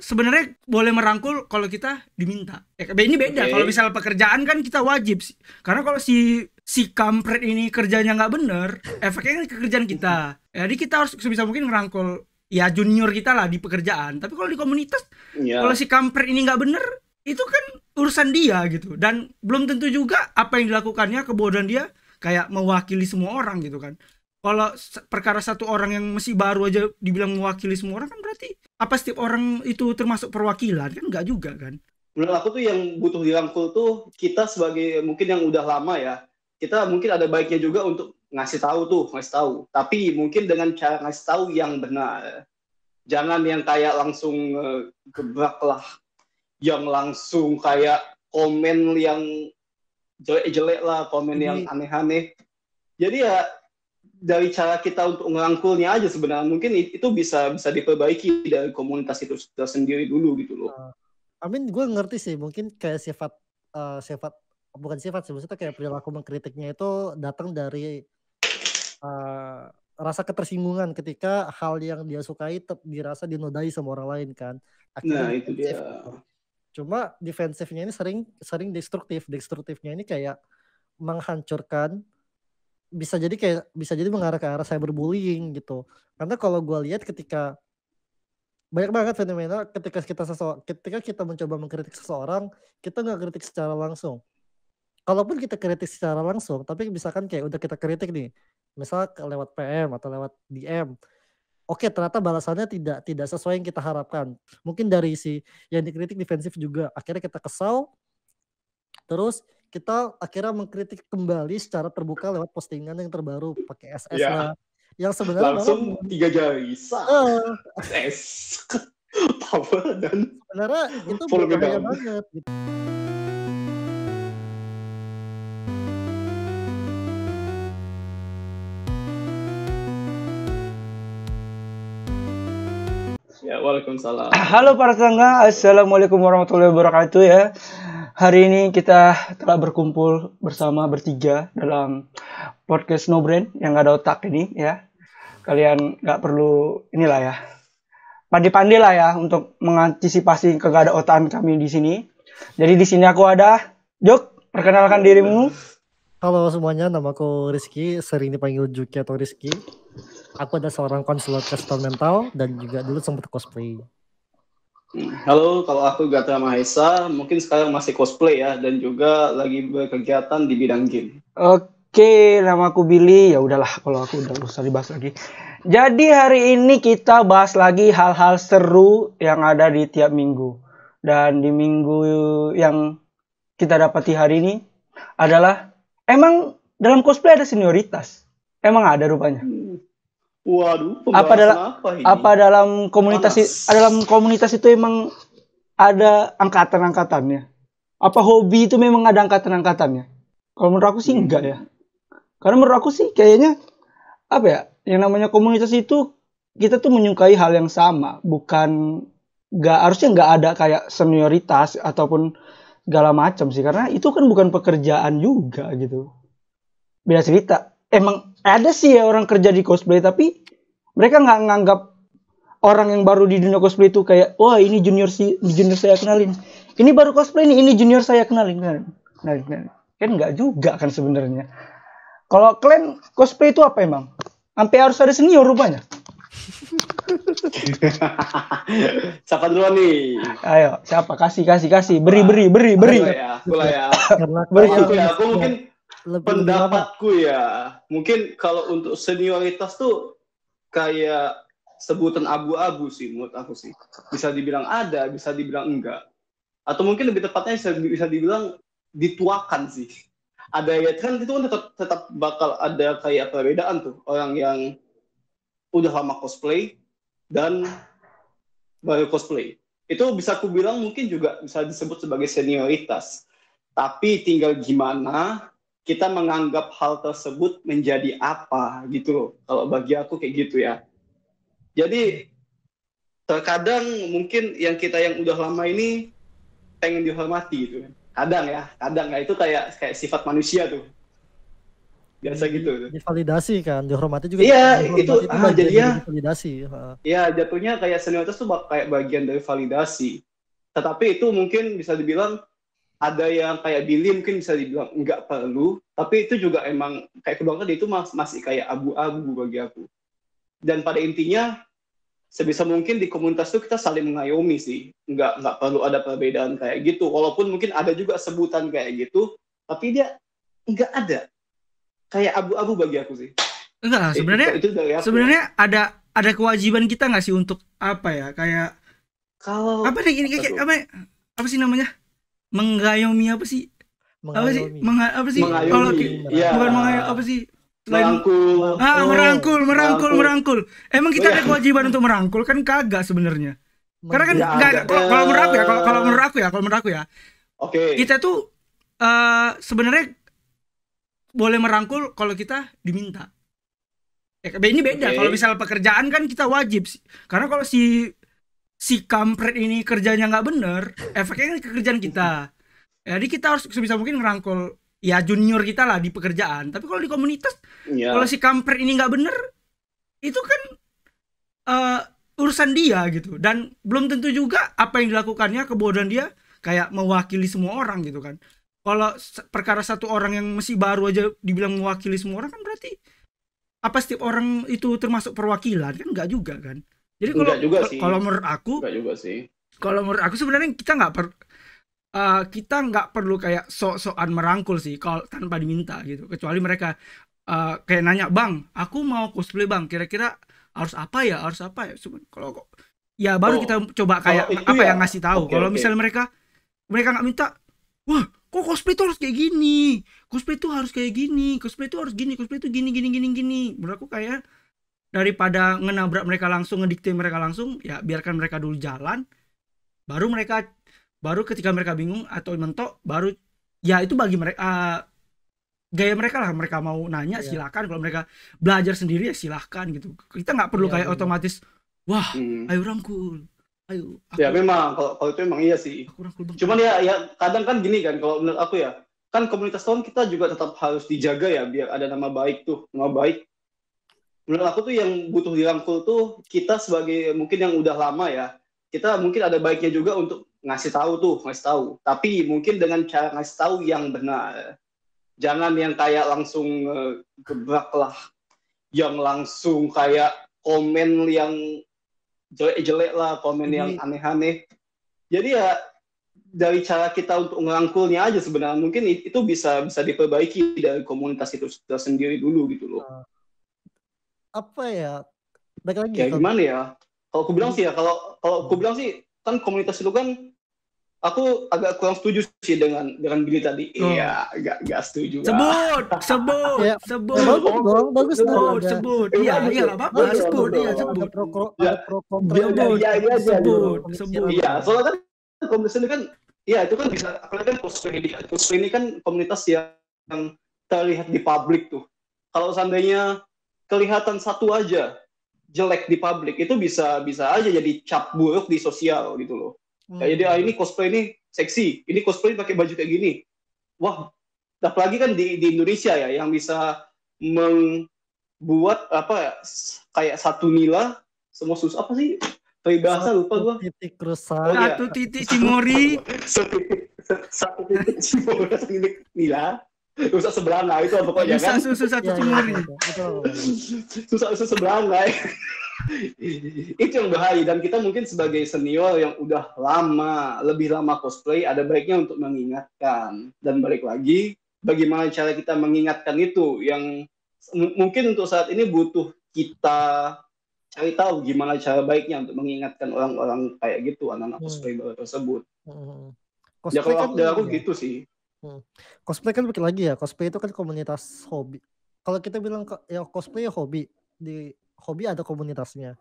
sebenarnya boleh merangkul kalau kita diminta. Ini beda. Kalau misal pekerjaan kan kita wajib sih. Karena kalau si kampret ini kerjanya nggak bener, efeknya kan ke kerjaan kita. Jadi kita harus sebisa mungkin ngerangkul ya junior kita lah di pekerjaan. Tapi kalau di komunitas, kalau si kampret ini nggak bener, itu kan urusan dia gitu. Dan belum tentu juga apa yang dilakukannya, kebodohan dia kayak mewakili semua orang gitu kan. Kalau perkara satu orang yang masih baru aja dibilang mewakili semua orang kan berarti apa setiap orang itu termasuk perwakilan kan? Enggak juga kan. Menurut aku tuh yang butuh dirangkul tuh kita sebagai mungkin yang udah lama ya, kita mungkin ada baiknya juga untuk ngasih tahu. Tapi mungkin dengan cara ngasih tahu yang benar. Jangan yang kayak langsung gebrak lah, yang langsung kayak komen yang jelek-jelek lah, komen yang aneh-aneh. Jadi ya dari cara kita untuk ngerangkulnya aja sebenarnya mungkin itu bisa diperbaiki dari komunitas itu sendiri dulu gitu loh. Gue ngerti sih, mungkin kayak sifat bukan sifat sih, maksudnya kayak perilaku mengkritiknya itu datang dari rasa ketersinggungan ketika hal yang dia sukai dirasa dinodai sama orang lain kan. Akhirnya itu dia. Cuma defensifnya ini sering destruktifnya ini kayak menghancurkan, bisa jadi mengarah ke arah cyberbullying gitu. Karena kalau gue lihat ketika banyak banget fenomena ketika kita mencoba mengkritik seseorang, kita nggak kritik secara langsung. Kalaupun kita kritik secara langsung, tapi misalkan kayak udah kita kritik nih, misal lewat PM atau lewat DM, oke, ternyata balasannya tidak sesuai yang kita harapkan. Mungkin dari si yang dikritik defensif juga, akhirnya kita kesal, terus kita akhirnya mengkritik kembali secara terbuka lewat postingan yang terbaru pakai SS lah. Yang sebenarnya langsung 3 jari SS power dan sebenarnya itu berbahaya banget gitu. Ya, waalaikumsalam. Halo para tetangga, assalamualaikum warahmatullahi wabarakatuh ya. Hari ini kita telah berkumpul bersama bertiga dalam podcast No Brain yang gak ada otak ini ya. Kalian gak perlu inilah ya, pandai-pandai lah ya untuk mengantisipasi kegak ada otakan kami di sini. Jadi di sini aku ada Jok, perkenalkan dirimu. Halo semuanya, namaku Rizky, sering dipanggil Juki atau Rizky. Aku adalah seorang konselor kesehatan mental dan juga dulu sempat cosplay. Halo, kalau aku Gatra Mahesa, mungkin sekarang masih cosplay ya dan juga lagi berkegiatan di bidang game. Oke, nama aku Billy. Ya udahlah, kalau aku udah usah dibahas lagi. Jadi hari ini kita bahas lagi hal-hal seru yang ada di tiap minggu. Dan di minggu yang kita dapati hari ini adalah emang dalam cosplay ada senioritas. Emang ada rupanya. Waduh, apa dalam komunitas itu emang ada angkatan-angkatannya? Apa hobi itu memang ada angkatan-angkatannya? Kalau menurut aku sih enggak ya. Karena menurut aku sih kayaknya apa ya? Yang namanya komunitas itu kita tuh menyukai hal yang sama, harusnya nggak ada kayak senioritas ataupun segala macam sih, karena itu kan bukan pekerjaan juga gitu. Beda cerita. Emang ada sih ya orang kerja di cosplay, tapi mereka nggak nganggap orang yang baru di dunia cosplay itu kayak, wah ini junior saya kenalin, ini baru cosplay nih, ini junior saya kenalin. Kan nggak juga kan sebenarnya. Kalau kalian cosplay itu apa emang? Sampai harus ada senior rupanya. Siapa duluan nih? Ayo, siapa? Kasih. Beri. Boleh ya. Aku mungkin pendapatku ya, mungkin kalau untuk senioritas tuh kayak sebutan abu-abu sih menurut aku sih. Bisa dibilang ada, bisa dibilang enggak. Atau mungkin lebih tepatnya bisa dibilang dituakan sih. Ada ya kan itu kan tetap bakal ada kayak perbedaan tuh, orang yang udah lama cosplay dan baru cosplay. Itu bisa aku bilang mungkin juga bisa disebut sebagai senioritas. Tapi tinggal gimana kita menganggap hal tersebut menjadi apa gitu loh. Kalau bagi aku kayak gitu ya. Jadi terkadang mungkin yang udah lama ini pengen dihormati gitu. Kadang ya itu kayak sifat manusia tuh. biasa gitu. Divalidasi kan, dihormati juga. Iya, itu jadinya validasi. Iya, jatuhnya kayak senioritas tuh kayak bagian dari validasi. Tetapi itu mungkin bisa dibilang ada yang kayak Billy mungkin bisa dibilang nggak perlu, tapi itu juga emang kayak kedua tadi itu masih kayak abu-abu bagi aku. Dan pada intinya sebisa mungkin di komunitas itu kita saling mengayomi sih, nggak perlu ada perbedaan kayak gitu. Walaupun mungkin ada juga sebutan kayak gitu, tapi dia nggak ada, kayak abu-abu bagi aku sih. Enggak, sebenarnya ada kewajiban kita nggak sih untuk apa ya, kayak kalau apa nih ini kayak apa sih namanya, mengayomi apa sih? Apa sih? Apa sih? Kalau bukan mengayomi apa sih? Merangkul. Emang kita ada kewajiban untuk merangkul kan? Kagak sebenarnya. Karena kan kalau menurut aku ya. Oke. Kita tuh sebenarnya boleh merangkul kalau kita diminta. Ini beda. Kalau misal pekerjaan kan kita wajib sih. Karena kalau si kampret ini kerjanya nggak bener, efeknya kan ke kerjaan kita. Jadi kita harus sebisa mungkin ngerangkul ya junior kita lah di pekerjaan. Tapi kalau di komunitas, kalau si kampret ini nggak bener, itu kan urusan dia gitu. Dan belum tentu juga apa yang dilakukannya, kebodohan dia kayak mewakili semua orang gitu kan. Kalau perkara satu orang yang masih baru aja dibilang mewakili semua orang kan berarti apa setiap orang itu termasuk perwakilan kan? Enggak juga kan. Jadi kalau menurut aku sebenarnya kita nggak perlu kayak sok-sokan merangkul sih kalau tanpa diminta gitu. Kecuali mereka kayak nanya, "Bang, aku mau cosplay, Bang. Kira-kira harus apa ya?" Kalau ya baru kita coba kayak yang ngasih tahu. Kalau misalnya mereka nggak minta, "Wah, kok cosplay tuh harus kayak gini? Cosplay tuh harus kayak gini. Cosplay tuh harus gini. Cosplay tuh gini." Menurut aku kayak daripada ngenabrak mereka langsung, ngedikte mereka langsung, ya biarkan mereka dulu jalan. Baru ketika mereka bingung atau mentok, baru ya itu bagi mereka gaya mereka lah. Mereka mau nanya silakan, kalau mereka belajar sendiri ya silakan gitu. Kita nggak perlu kayak otomatis wah ayo rangkul, ayo ya memang kalau itu memang iya sih. Cuman ya kadang kan gini kan, kalau menurut aku ya kan komunitas tahun kita juga tetap harus dijaga ya biar ada nama baik. Menurut aku tuh yang butuh dirangkul tuh kita sebagai mungkin yang udah lama ya, kita mungkin ada baiknya juga untuk ngasih tahu. Tapi mungkin dengan cara ngasih tahu yang benar. Jangan yang kayak langsung gebrak lah, yang langsung kayak komen yang jelek-jelek lah, komen yang aneh-aneh. Jadi ya dari cara kita untuk ngerangkulnya aja sebenarnya mungkin itu bisa diperbaiki dari komunitas itu sendiri dulu gitu loh. Apa ya? Baik lagi. Ya gimana ya? Kalau aku bilang sih ya, kalau aku bilang sih kan komunitas itu kan aku agak kurang setuju sih dengan Billy tadi. Iya, enggak setuju. Sebut. Iya, enggak apa-apa, sebut. Iya, soalnya kan komunitas ini kan ya itu kan bisa, apalagi kan cosplay ini kan komunitas yang terlihat di publik tuh. Kalau seandainya kelihatan satu aja jelek di publik, itu bisa aja jadi cap buruk di sosial gitu loh. Jadi ini cosplay ini seksi, ini cosplay pakai baju kayak gini. Wah, apalagi kan di Indonesia ya yang bisa membuat apa kayak satu nila semua susah apa sih? Peribahasa lupa gua. Titik rusak. Satu titik cimori. Satu titik cimori nila. Susah seberangah itu pokoknya kan. Susah satu cimori. Susah seberangah. Itu yang bahaya, dan kita mungkin sebagai senior yang udah lebih lama cosplay, ada baiknya untuk mengingatkan. Dan balik lagi, bagaimana cara kita mengingatkan itu yang mungkin untuk saat ini butuh kita cari tahu gimana cara baiknya untuk mengingatkan orang-orang kayak gitu, anak-anak cosplay baru tersebut. Ya kalau aku gitu sih. Cosplay kan balik lagi ya, cosplay itu kan komunitas hobi. Kalau kita bilang ya cosplay ya hobi, di hobi ada komunitasnya.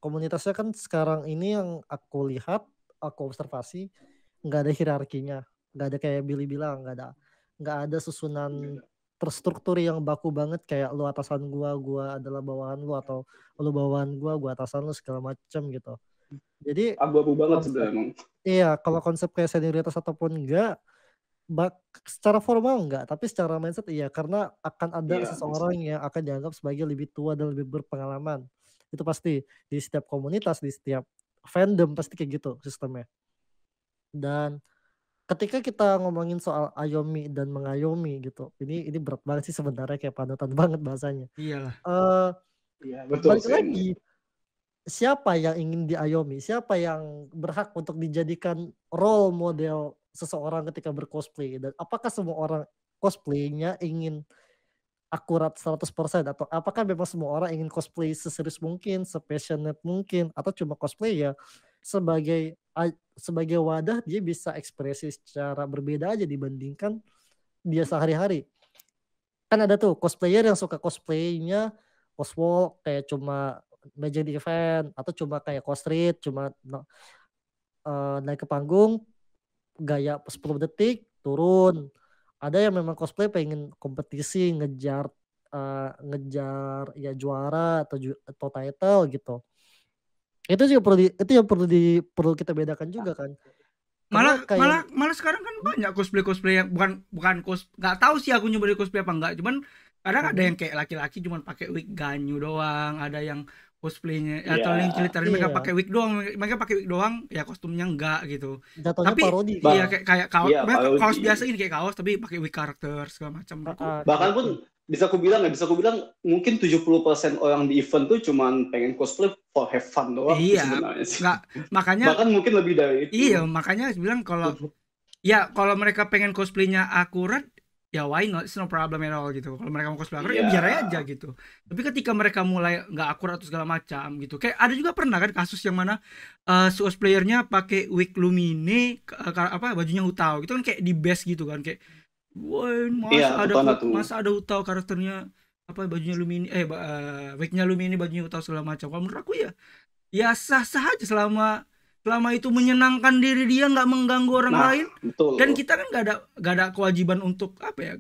Komunitasnya kan sekarang ini yang aku lihat, aku observasi, nggak ada hierarkinya, nggak ada kayak Billy bilang, nggak ada susunan terstruktur yang baku banget kayak lu atasan gua adalah bawahan lu, atau lu bawahan gua atasan lu segala macam gitu. Jadi abu-abu banget sebenarnya emang. Iya, kalau konsep kayak senioritas ataupun enggak, secara formal enggak, tapi secara mindset iya, karena akan ada Iya, seseorang yang akan dianggap sebagai lebih tua dan lebih berpengalaman. Itu pasti di setiap komunitas, di setiap fandom pasti kayak gitu sistemnya. Dan ketika kita ngomongin soal ayomi dan mengayomi gitu, ini berat banget sih sebenarnya, kayak panutan banget bahasanya. Iyalah. Iya, betul Balik sih. lagi, siapa yang ingin diayomi? Siapa yang berhak untuk dijadikan role model seseorang ketika bercosplay? Dan apakah semua orang cosplaynya ingin akurat 100% atau apakah memang semua orang ingin cosplay seserius mungkin, sepassionate mungkin, atau cuma cosplay ya sebagai wadah dia bisa ekspresi secara berbeda aja dibandingkan dia sehari-hari. Kan ada tuh cosplayer yang suka cosplaynya coswalk kayak cuma meja di event, atau cuma kayak cosstreet, cuma naik ke panggung gaya 10 detik turun. Ada yang memang cosplay pengen kompetisi ngejar ya juara atau title gitu. Itu juga perlu kita bedakan juga kan. Malah sekarang kan banyak cosplay yang bukan nggak tahu sih aku nyoba cosplay apa enggak, cuman kadang ada yang kayak laki-laki cuman pakai wig ganyu doang, ada yang cosplaynya atau yang cerita mereka pakai wig doang, ya kostumnya enggak gitu. Jatuhnya Tapi parodi. iya kayak kaos biasa ini kayak kaos tapi pakai wig karakter segala macam. Bahkan pun bisa aku bilang mungkin 70% orang di event tuh cuman pengen cosplay for have fun doang. Iya, makanya bahkan mungkin lebih dari itu. Iya, makanya bilang kalau mereka pengen cosplaynya akurat, ya why not, it's no problem at all gitu. Kalau mereka mau cosplay akurat, ya biar aja gitu. Tapi ketika mereka mulai nggak akurat atau segala macam gitu, kayak ada juga pernah kan kasus yang mana cosplayernya pakai wig Lumine, bajunya Hutao gitu kan, kayak di base gitu kan, kayak wah masa ada Hutao karakternya bajunya Lumine wignya Lumine bajunya Hutao segala macam. Kalau menurut aku ya sah-sah aja selama itu menyenangkan diri dia, nggak mengganggu orang lain. Betul. Dan kita kan nggak ada kewajiban untuk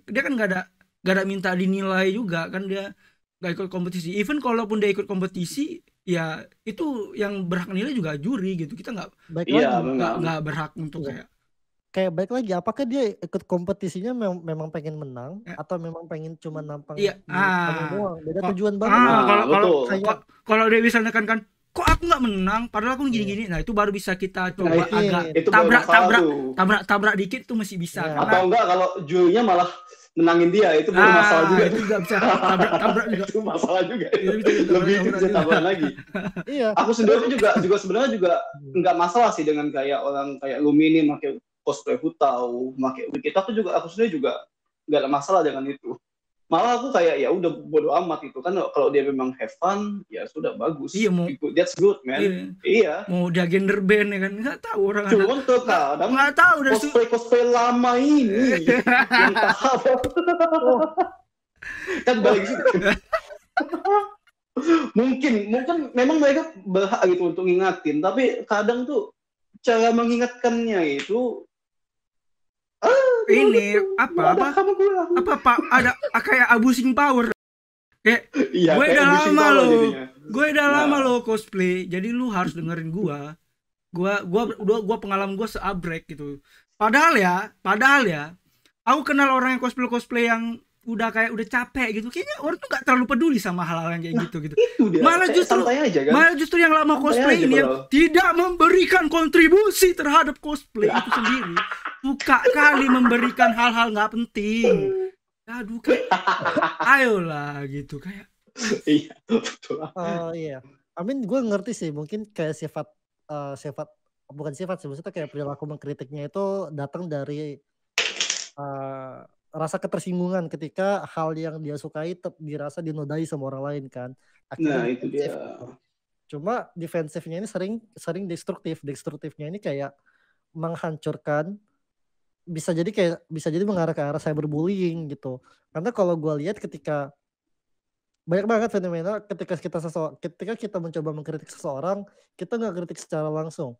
dia kan nggak ada minta dinilai juga kan, dia nggak ikut kompetisi. Even kalaupun dia ikut kompetisi, ya itu yang berhak nilai juga juri gitu. Kita nggak berhak untuk kayak baik lagi, apakah dia ikut kompetisinya memang pengen menang atau memang pengen cuma nampang doang. Beda tujuan banget. Kalau dia bisa nekankan, kok aku nggak menang padahal aku gini-gini, nah itu baru bisa kita coba agak tabrak dikit tuh masih bisa. Atau enggak kalau jurinya malah menangin dia, itu baru masalah juga. Itu juga bisa tabrak juga. Itu masalah juga. Lebih bisa tabrakan lagi. Iya. Aku sendiri juga sebenarnya juga nggak masalah sih dengan kayak orang kayak Lumini pakai cosplay Hutao, pakai wig itu. Aku sendiri juga nggak ada masalah dengan itu. Malah aku kayak ya udah bodo amat itu kan, kalau dia memang have fun ya sudah bagus. Iya, that's good man. Iya. Mau dia gender band ya kan, nggak tahu orang. Cuman kadang nggak tahu cosplay lama ini yang tahap kan balik sih. mungkin memang mereka berhak gitu untuk ngingatin, tapi kadang tuh cara mengingatkannya itu ini ada kayak abusing power. Kayak gue udah lama lo cosplay, jadi lu harus dengerin gua pengalaman gua seabrek gitu. Padahal ya aku kenal orang yang cosplay yang udah capek gitu, kayaknya orang tuh gak terlalu peduli sama hal-hal yang kayak gitu. Malah justru yang lama cosplay ini yang tidak memberikan kontribusi terhadap cosplay itu sendiri, suka kali memberikan hal-hal nggak penting. Aduh, kayak ayolah gitu kayak. Iya, betul. Iya. Gue ngerti sih, mungkin kayak sifat bukan sifat sih, maksudnya kayak perilaku mengkritiknya itu datang dari rasa ketersinggungan ketika hal yang dia sukai dirasa dinodai sama orang lain kan. Akhirnya itu dia. Cuma defensifnya ini sering destruktif. Destruktifnya ini kayak menghancurkan, bisa jadi mengarah ke arah cyberbullying gitu. Karena kalau gue lihat ketika banyak banget fenomena ketika kita mencoba mengkritik seseorang, kita nggak kritik secara langsung.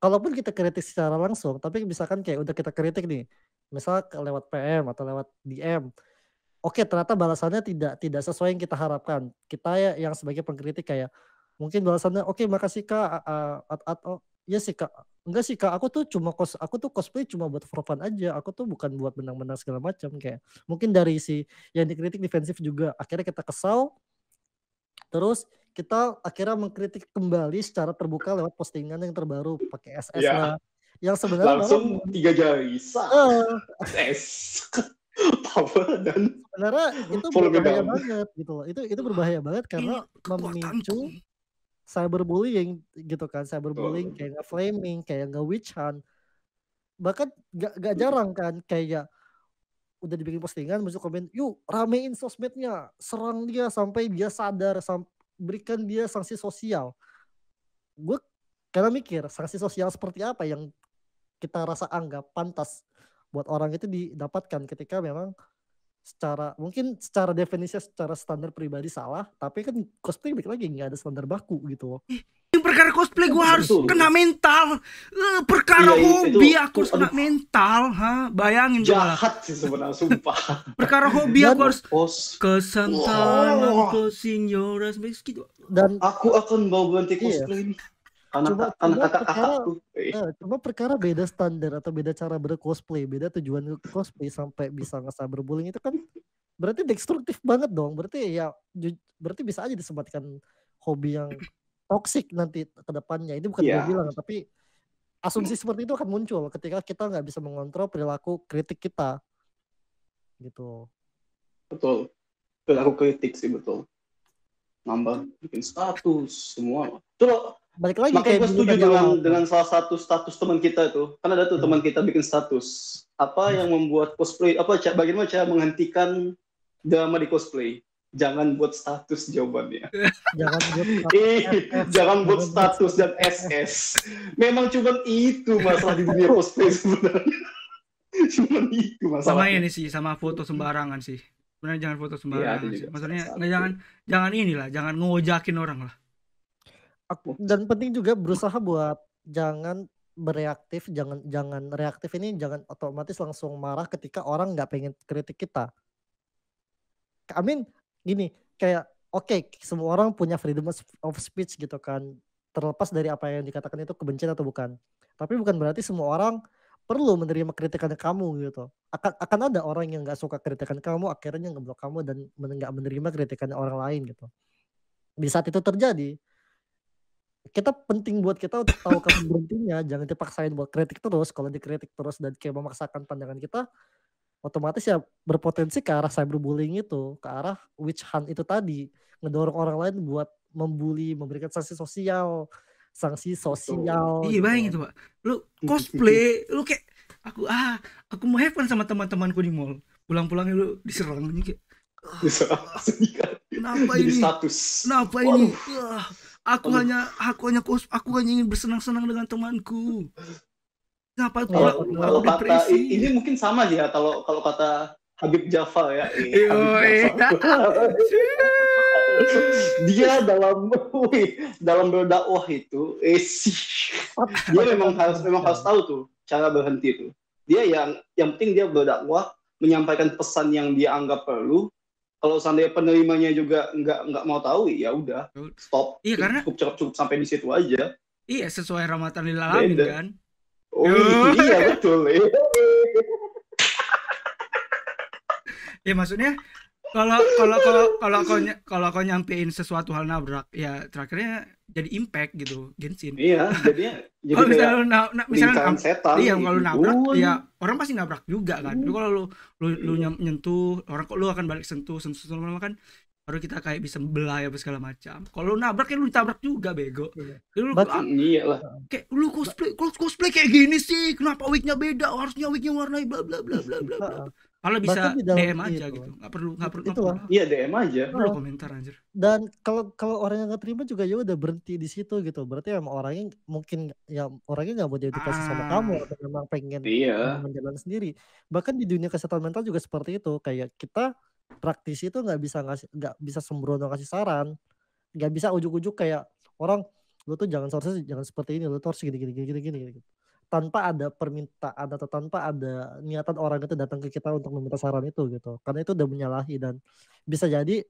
Kalaupun kita kritik secara langsung, tapi misalkan kayak udah kita kritik nih, misal lewat PM atau lewat DM, oke, ternyata balasannya tidak sesuai yang kita harapkan. Kita yang sebagai pengkritik kayak mungkin balasannya oke, makasih Kak, Iya sih Kak. Enggak sih Kak, aku tuh cosplay cuma buat for fun aja. Aku tuh bukan buat menang-menang segala macam kayak. Mungkin dari si yang dikritik defensif juga. Akhirnya kita kesal, terus kita akhirnya mengkritik kembali secara terbuka lewat postingan yang terbaru pakai SS lah. Yang sebenarnya langsung 3 jari. SS. Power dan sebenarnya itu berbahaya banget gitu loh. Itu berbahaya banget karena memicu cyberbullying gitu kan, cyberbullying kayak nge-flaming, kayak nge-witch hunt. Bahkan gak jarang kan kayak udah dibikin postingan masuk komen, yuk ramein sosmednya, serang dia sampai dia sadar, berikan dia sanksi sosial. Gue karena mikir sanksi sosial seperti apa yang kita rasa anggap pantas buat orang itu didapatkan ketika memang mungkin secara definisi secara standar pribadi salah, tapi kan cosplay balik lagi nggak ada standar baku gitu loh. Perkara cosplay gue harus kena mental, perkara hobi aku harus kena mental, bayangin jahat sih sebenarnya, sumpah. Perkara hobi aku harus kesantanan ke senioras gitu. Dan aku akan bawa ganti cosplay ini. Cuma perkara beda standar atau beda cara bercosplay, beda tujuan cosplay sampai bisa nge-cyberbullying itu kan berarti destruktif banget dong. Berarti bisa aja disebutkan hobi yang toksik nanti ke depannya. Ini bukan gue bilang, tapi asumsi seperti itu akan muncul ketika kita nggak bisa mengontrol perilaku kritik kita gitu. Betul, perilaku kritik sih, betul. Nambah bikin status semua itu loh. Balik lagi makanya gue setuju dengan salah satu status teman kita itu, kan ada tuh teman kita bikin status apa yang membuat cosplay, bagaimana cara menghentikan drama di cosplay. Jangan buat status jawabannya. Jangan buat status dan SS. Memang cuma itu masalah di dunia cosplay sebenarnya. Cuma itu masalah. Sama ini sih, sama foto sembarangan sih. Sebenarnya jangan foto sembarangan sih. Maksudnya jangan inilah, jangan ngojakin orang lah. Dan penting juga berusaha buat jangan bereaktif, jangan reaktif ini, jangan otomatis langsung marah ketika orang nggak pengen kritik kita. Gini, kayak semua orang punya freedom of speech gitu kan, terlepas dari apa yang dikatakan itu kebencian atau bukan. Tapi bukan berarti semua orang perlu menerima kritikan kamu gitu. Akan ada orang yang nggak suka kritikan kamu, akhirnya ngeblok kamu dan nggak menerima kritikan orang lain gitu. Di saat itu terjadi, kita penting buat kita untuk tahu kapan berhentinya. Jangan dipaksain buat kritik terus. Kalau dikritik terus dan kayak memaksakan pandangan kita, otomatis ya berpotensi ke arah cyberbullying itu, ke arah witch hunt itu tadi, ngedorong orang lain buat membuli, memberikan sanksi sosial. Iya bayangin itu Pak, lu cosplay, lu kayak aku mau have fun sama teman-temanku di mall, pulang-pulangnya lu diserang kayak kenapa ini? Kenapa ini? Aku hanya ingin bersenang-senang dengan temanku. Kenapa kalau kata ini mungkin sama ya, kalau kata Habib Jafar ya. Dia dalam berdakwah itu dia memang harus tahu tuh cara berhenti itu. Dia yang penting dia berdakwah, menyampaikan pesan yang dia anggap perlu. Kalau seandainya penerimanya juga nggak mau tahu, ya udah stop. Iya, karena cukup sampai di situ aja. Iya, sesuai rahmatan lil alamin kan. Iya betul. Ya maksudnya kalau kau nyampein sesuatu hal nabrak, ya terakhirnya jadi impact gitu, Genshin. Iya, jadinya kalau misalnya setan. Iya, kalau nabrak ya orang pasti nabrak juga kan. Tapi kalau lu nyentuh orang, kok lu akan balik sentuh lama kan baru kita kayak bisa belah apa segala macam. Kalau lu nabrak ya lu ditabrak juga, bego. Iyalah. Kayak lu cosplay kayak gini sih, kenapa wignya beda? Harusnya wignya warnai bla bla bla bla bla. Kalau bisa DM aja gitu, nggak perlu. Iya, DM aja. Perlu komentar anjir. Dan kalau orang yang nggak terima juga ya udah berhenti di situ gitu. Berarti emang orangnya nggak mau diedukasi sama kamu, atau memang pengen menjalan sendiri. Bahkan di dunia kesehatan mental juga seperti itu. Kayak kita praktisi itu nggak bisa sembrono kasih saran, nggak bisa ujuk-ujuk kayak orang, lu tuh jangan seperti ini, lu tuh harus gini. Tanpa ada permintaan atau tanpa ada niatan orang itu datang ke kita untuk meminta saran itu gitu. Karena itu udah menyalahi dan bisa jadi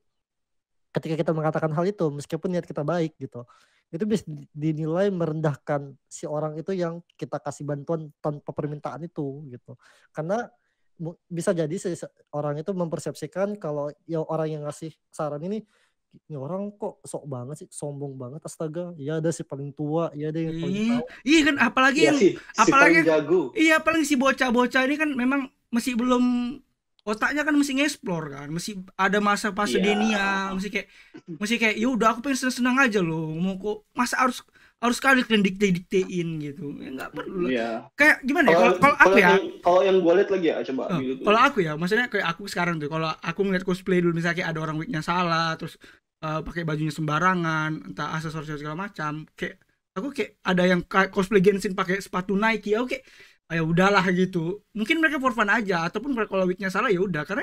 ketika kita mengatakan hal itu meskipun niat kita baik gitu, itu bisa dinilai merendahkan si orang itu yang kita kasih bantuan tanpa permintaan itu gitu. Karena bisa jadi orang itu mempersepsikan kalau ya orang yang ngasih saran ini orang kok sok banget sih, sombong banget, astaga, ya ada si paling tua, ya ada yang paling tahu. Iya kan, apalagi Ya yang si paling jago. Iya, apalagi si bocah-bocah ini kan memang masih belum, otaknya kan masih nge-explore kan, masih ada masa fase denial, masih kayak ya udah aku pengen senang-senang aja loh, mau kok masa harus sekali kalian dikte-diktein gitu, ya nggak perlu. Kayak gimana ya, kalau aku ya, kalau yang gue lihat lagi ya coba kalau aku ya, maksudnya kayak aku sekarang tuh, kalau aku ngeliat cosplay dulu misalnya kayak ada orang wignya salah, terus pakai bajunya sembarangan, entah aksesoris segala macam, kayak aku kayak ada yang cosplay Genshin pakai sepatu Nike, aku kayak ya udahlah gitu, mungkin mereka for fun aja, ataupun kalau wignya salah ya udah, karena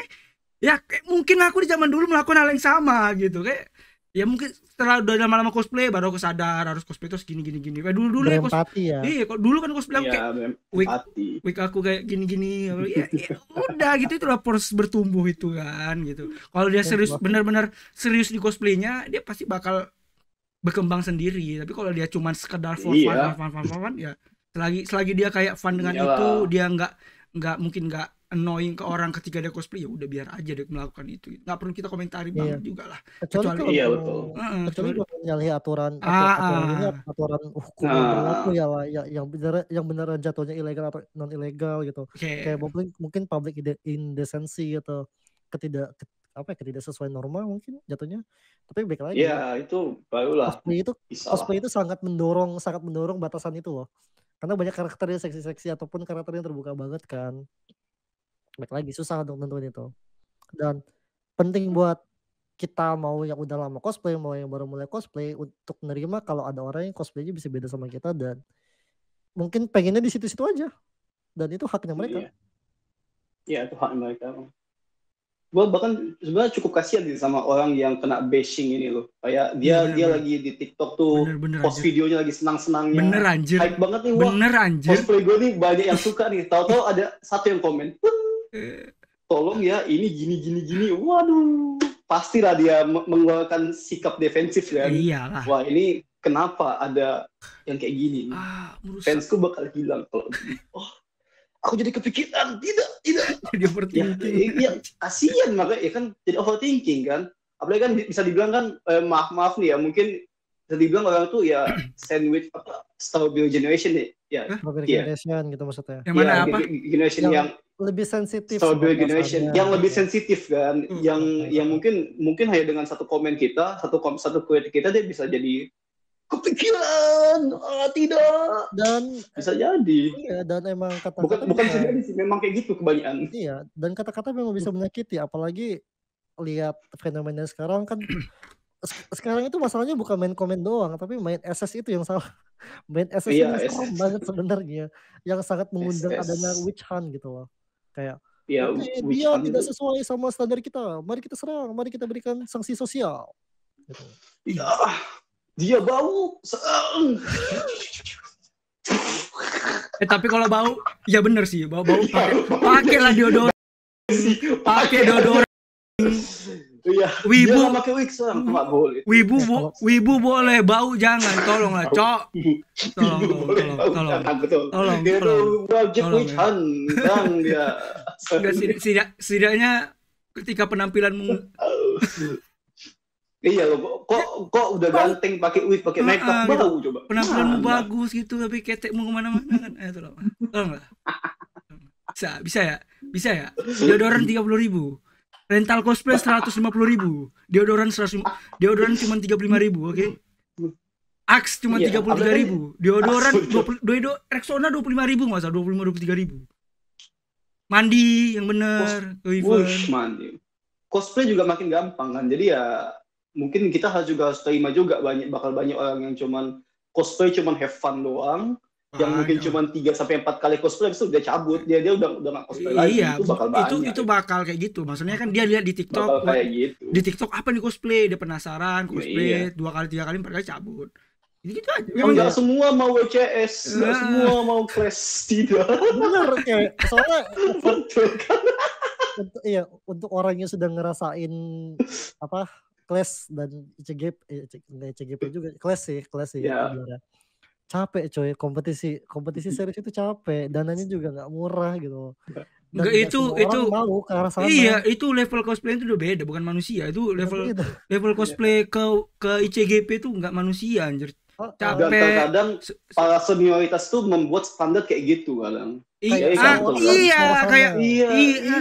ya kayak, mungkin aku di zaman dulu melakukan hal yang sama gitu, kayak ya mungkin setelah udah lama-lama cosplay baru aku sadar harus cosplay terus gini kayak dulu ya iya kok dulu kan cosplay aku kayak wig aku kayak gini ya udah gitu, itulah proses bertumbuh itu kan gitu. Kalau dia serius, benar-benar serius di cosplaynya, dia pasti bakal berkembang sendiri. Tapi kalau dia cuma sekedar for fun ya, selagi dia kayak fun dengan itu, dia mungkin nggak annoying ke orang ketika dia cosplay, ya udah biar aja dia melakukan itu, nggak perlu kita komentari banget juga lah, kecuali kalau menyalahi aturan hukum yang berlaku yang beneran jatuhnya ilegal atau non ilegal gitu, kayak mungkin public indecency atau ketidak sesuai norma mungkin jatuhnya. Tapi baik lagi itu barulah cosplay itu sangat mendorong batasan itu loh, karena banyak karakter yang seksi-seksi ataupun karakter yang terbuka banget kan. Baik lagi susah untuk nentuin itu, dan penting buat kita mau yang udah lama cosplay mau yang baru mulai cosplay untuk nerima kalau ada orang yang cosplaynya bisa beda sama kita dan mungkin pengennya di situ-situ aja, dan itu haknya mereka. Iya itu haknya mereka. Gue bahkan sebenarnya cukup kasihan sih sama orang yang kena bashing ini loh, kayak dia lagi di TikTok tuh post videonya lagi senang-senangnya, hype banget nih, wah cosplay gue nih banyak yang suka nih, tahu-tahu ada satu yang komen, tolong ya ini gini, waduh, pastilah dia mengeluarkan sikap defensif kan. Iyalah. Wah ini kenapa ada yang kayak gini? Fansku bakal bilang kalau aku jadi kepikiran, tidak. Jadi overthinking. Ya kasihan makanya ya kan, jadi overthinking kan. Apalagi kan bisa dibilang kan maaf nih ya, mungkin bisa dibilang orang tuh ya sandwich strawberry generation ya. Strawberry generation gitu maksudnya. Yang mana apa? Generation yang lebih sensitif. Strawberry generation yang lebih sensitif kan, yang mungkin hanya dengan satu komen kita, satu kritik kita dia bisa jadi kepikiran, tidak. Dan bisa jadi. Iya, dan emang kata-kata bukan bisa jadi sih, memang kayak gitu kebanyakan. Iya, dan kata-kata memang bisa menyakiti, apalagi lihat fenomena sekarang kan. Sekarang itu masalahnya bukan main komen doang, tapi main SS itu yang salah. Main SS ini salah banget sebenarnya, yang sangat mengundang adanya witch hunt gitu loh. Kayak dia tidak sesuai sama standar kita, mari kita serang, mari kita berikan sanksi sosial gitu. Iya, dia bau serang. Tapi kalau bau ya bener sih, bau pakailah deodoran, pakai deodoran. Iya, wibu pakai wig nggak boleh. Wibu boleh, bau jangan, tolonglah, Cok. Tolong. Dia. Setidaknya ketika penampilanmu. Iya loh, kok udah ganteng pakai wig, pakai makeup, bau coba. Penampilanmu bagus gitu, tapi ketekmu kemana-mana kan? Tolonglah. Bisa ya. Deodoran 30.000. Rental cosplay 150.000, deodoran cuma 35.000, oke? Axe cuma 33.000, deodoran Rexona 25.000 nggak salah, 25-23.000. Mandi yang bener, mandi. Cosplay juga makin gampang kan, jadi ya mungkin kita harus terima juga bakal banyak orang yang cuman cosplay cuman have fun doang. Yang mungkin cuma 3-4 kali cosplay itu udah cabut, dia udah nggak cosplay lagi. Itu bakal banyak. Itu bakal kayak gitu. Maksudnya kan dia lihat di TikTok, gitu. Di TikTok apa nih cosplay, dia penasaran cosplay 2 kali 3 kali 4 kali cabut. Gitu aja. Nggak semua mau WCS, nggak semua mau class, tidak. Bener kayak soalnya untuk orang yang sudah ngerasain Clash dan ICGP juga Clash sih Ya. capek coy, kompetisi serius itu capek, dananya juga nggak murah gitu. Dan Enggak, nggak semua orang mau ke arah sana. Iya, itu level cosplay itu udah beda, bukan manusia. Itu level cosplay ke ICGP itu nggak manusia anjir. Dan terkadang para senioritas tuh membuat standar kayak gitu kadang. Kayak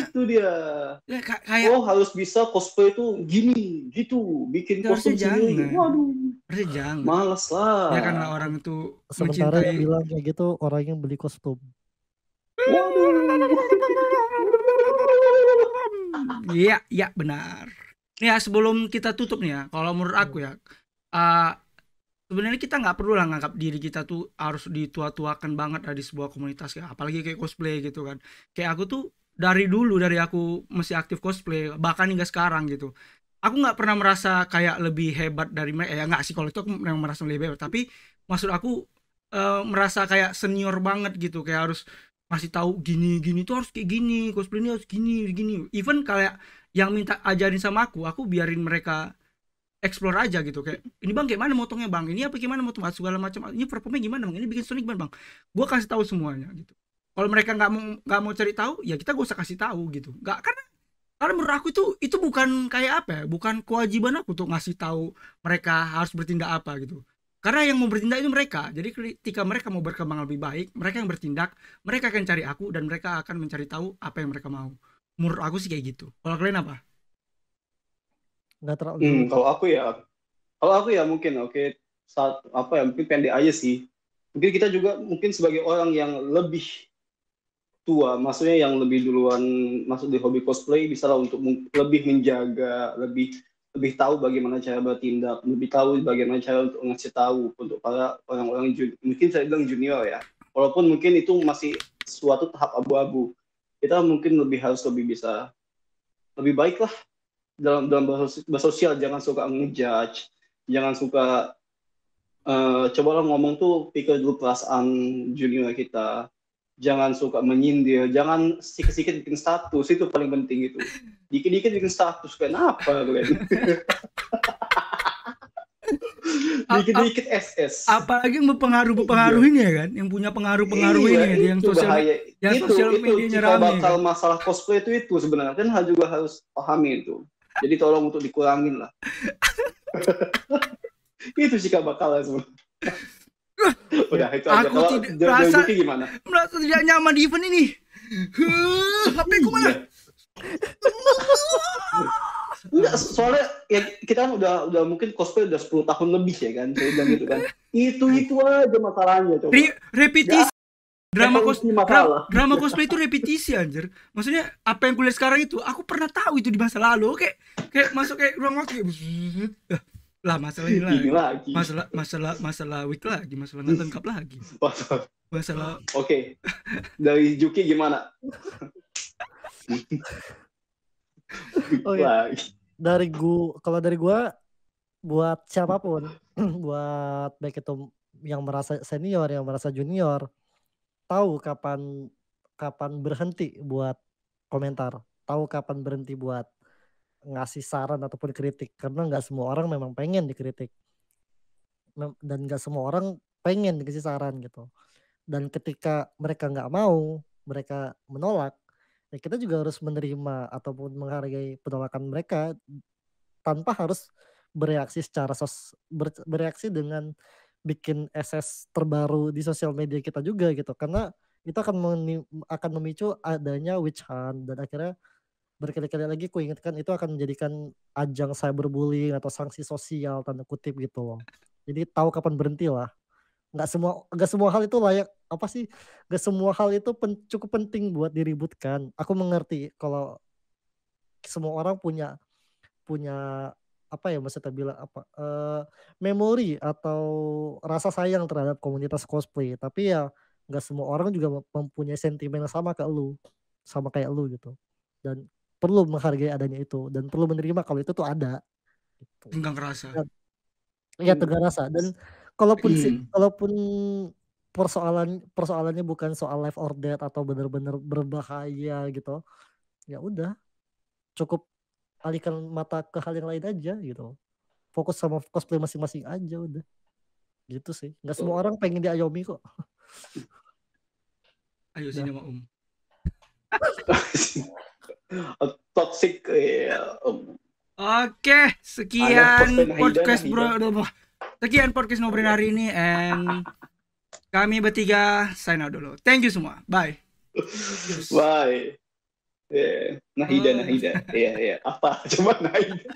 itu dia. Ya, kayak harus bisa cosplay tuh gini, gitu, bikin kostum sendiri. Waduh. Harusnya jangan. Males lah. Ya karena orang itu sementara yang bilang kayak gitu orang yang beli kostum. Iya benar. Nih ya, sebelum kita tutup nih ya, kalau menurut aku ya, sebenarnya kita nggak perlu lah nganggap diri kita tuh harus ditua-tuakan banget di sebuah komunitas ya, apalagi kayak cosplay gitu kan. Kayak aku tuh dari aku masih aktif cosplay, bahkan hingga sekarang gitu. Aku nggak pernah merasa kayak lebih hebat dari mereka, ya nggak sih, kalau itu aku memang merasa lebih hebat, tapi maksud aku merasa kayak senior banget gitu, kayak harus masih tahu gini tuh harus kayak gini, cosplay ini harus gini. Even kayak yang minta ajarin sama aku biarin mereka explore aja gitu, kayak ini bang kayak mana motongnya bang, ini apa gimana motong segala macam, ini performnya gimana bang, ini bikin Sonic gimana bang, gue kasih tahu semuanya gitu. Kalau mereka nggak mau cari tahu, ya kita gak usah kasih tahu gitu, nggak, karena menurut aku itu bukan kayak apa ya, bukan kewajiban aku untuk ngasih tahu mereka harus bertindak apa gitu. Karena yang mau bertindak itu mereka. Jadi ketika mereka mau berkembang lebih baik, mereka yang bertindak, mereka akan cari aku dan mereka akan mencari tahu apa yang mereka mau. Menurut aku sih kayak gitu. Kalau kalian apa? Nggak terlalu. Kalau aku ya mungkin mungkin pendek aja sih. Mungkin kita juga mungkin sebagai orang yang lebih tua, maksudnya yang lebih duluan masuk di hobi cosplay, bisa lah untuk lebih menjaga, lebih tahu bagaimana cara bertindak, lebih tahu bagaimana cara untuk ngasih tahu untuk para orang-orang mungkin saya bilang junior ya, walaupun mungkin itu masih suatu tahap abu-abu, kita mungkin harus lebih bisa lebih baik lah dalam bersosial. Jangan suka ngejudge, jangan suka cobalah ngomong tuh pikir dulu perasaan junior kita. Jangan suka menyindir, jangan sedikit-sedikit bikin status, itu paling penting itu. Dikit-dikit bikin status, kenapa kalian? Dikit-dikit SS. Apalagi yang berpengaruh ini ya kan, yang punya pengaruh ini, yang sosial medianya rame. Bakal masalah cosplay itu sebenarnya kan juga harus pahami itu. Jadi tolong untuk dikurangin lah. Itu sih bakal sebenarnya. Udah itu aja. Aku merasa tidak nyaman di event ini. HP ku mana? Enggak, soalnya ya kita kan udah mungkin cosplay udah 10 tahun lebih ya kan, saya bilang gitu kan. Itu aja masalahnya coba. Repetisi. Drama cosplay itu repetisi anjir. Maksudnya apa yang kulihat sekarang itu aku pernah tahu itu di masa lalu. Kayak masuk kayak ruang waktu lah, masalah ini lagi. Masalah week lagi, masalah nggak lengkap lagi. Masalah. Oke. Dari Juki gimana? Kalau dari gua buat siapapun, buat baik itu yang merasa senior, yang merasa junior, tahu kapan berhenti buat komentar, tahu kapan berhenti buat ngasih saran ataupun kritik, karena nggak semua orang memang pengen dikritik dan nggak semua orang pengen dikasih saran gitu. Dan ketika mereka nggak mau, mereka menolak, ya kita juga harus menerima ataupun menghargai penolakan mereka tanpa harus bereaksi bereaksi dengan bikin SS terbaru di sosial media kita juga gitu, karena itu akan memicu adanya witch hunt dan akhirnya berkali-kali lagi ku ingatkan itu akan menjadikan ajang cyberbullying atau sanksi sosial tanda kutip gitu loh. Jadi tahu kapan berhenti lah. Nggak semua hal itu layak nggak semua hal itu cukup penting buat diributkan. Aku mengerti kalau semua orang punya maksudnya bilang memori atau rasa sayang terhadap komunitas cosplay, tapi ya nggak semua orang juga mempunyai sentimen yang sama kayak lu gitu, dan perlu menghargai adanya itu dan perlu menerima kalau itu tuh ada gitu. Tenggang rasa. Iya, tenggang rasa. Dan kalaupun persoalannya bukan soal life or death atau benar-benar berbahaya gitu, ya udah cukup alihkan mata ke hal yang lain aja gitu. Fokus sama cosplay masing-masing aja udah. Gitu sih. Nggak semua orang pengen diayomi kok. Ayo sini sama Om. Toxic ya. Oke, sekian podcast sekian podcast Nobren hari ini, and kami bertiga sign out dulu. Thank you semua. Bye. Bye. Nahida. Iya. Apa? Coba Nahida.